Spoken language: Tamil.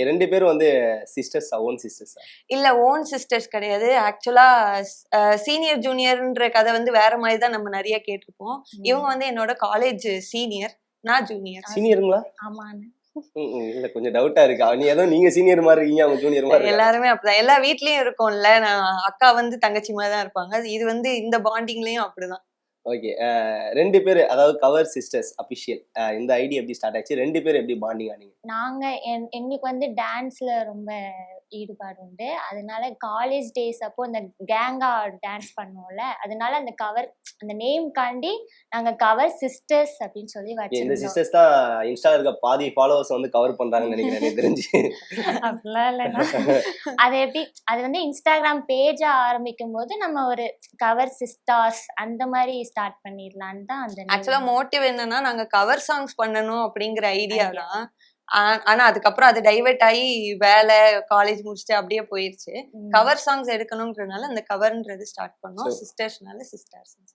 2 பேரும் வந்து சிஸ்டர்ஸா, ஓன் சிஸ்டர்ஸா? இல்ல ஓன் சிஸ்டர்ஸ் கிடையாது. ஆக்சுவலா சீனியர் ஜூனியர்ன்ற கதை வந்து வேற மாதிரி தான் நம்ம நிறைய கேட்டிருப்போம். இவங்க வந்து என்னோட காலேஜ் சீனியர், நான் ஜூனியர். சீனியருங்களா? ஆமாண்ணே. இல்ல கொஞ்சம் டவுட்டா இருக்கு. நீங்க சீனியர் மாதிரி இருக்கீங்க, அவங்க ஜூனியர் மாதிரி இருக்காங்க. எல்லாருமே அப்படிதான். எல்லா வீட்லயும் இருக்கும்ல, நான் அக்கா வந்து தங்கச்சி மாதிரி தான் இருப்பாங்க. இது வந்து இந்த பாண்டிங்லயும் அப்படிதான். ஓகே. 2 பேரு அதாவது கவர் சிஸ்டர்ஸ் அபிஷியல். இந்த ஐடியா எப்படி ஸ்டார்ட் ஆச்சு? 2 பேரும் எப்படி பாண்டிங் ஆனீங்க? நாங்க எங்களுக்கு வந்து டான்ஸ்ல ரொம்ப ஈடுபாடு உண்டு. அதனால காலேஜ் டேஸ் அப்போ அந்த கேங்கா டான்ஸ் பண்ணுவோம்ல, அதனால அந்த கவர் அந்த நேம் காண்டி நாங்க கவர் சிஸ்டர்ஸ் அப்படின்னு சொல்லி இந்த வச்சிருந்தோம். சிஸ்டர்ஸ் தான் இன்ஸ்டால இருக்க பாதி ஃபாலோவர்ஸ் வந்து கவர் பண்றாங்கன்னு நினைக்கிறேன் எனக்கு தெரிஞ்சு. அப்படிலாம் இல்லைண்ணா. அது வந்து இன்ஸ்டாகிராம் பேஜா ஆரம்பிக்கும் போது நம்ம ஒரு கவர் சிஸ்டர்ஸ் அந்த மாதிரி ஸ்டார்ட் பண்ணிடலான்னு தான் அந்த ஆக்சுவலா மோட்டிவ் என்னன்னா, நாங்க கவர் சாங்ஸ் பண்ணணும் அப்படிங்கிற ஐடியா தான். ஆனா அதுக்கப்புறம் அது டைவர்ட் ஆகி வேலை காலேஜ் முடிச்சுட்டு அப்படியே போயிருச்சு. கவர் சாங்ஸ் எடுக்கணும்ன்றதுனால அந்த கவர்ன்றது ஸ்டார்ட் பண்ணோம். சிஸ்டர்ஸ்னால சிஸ்டர்ஸ்.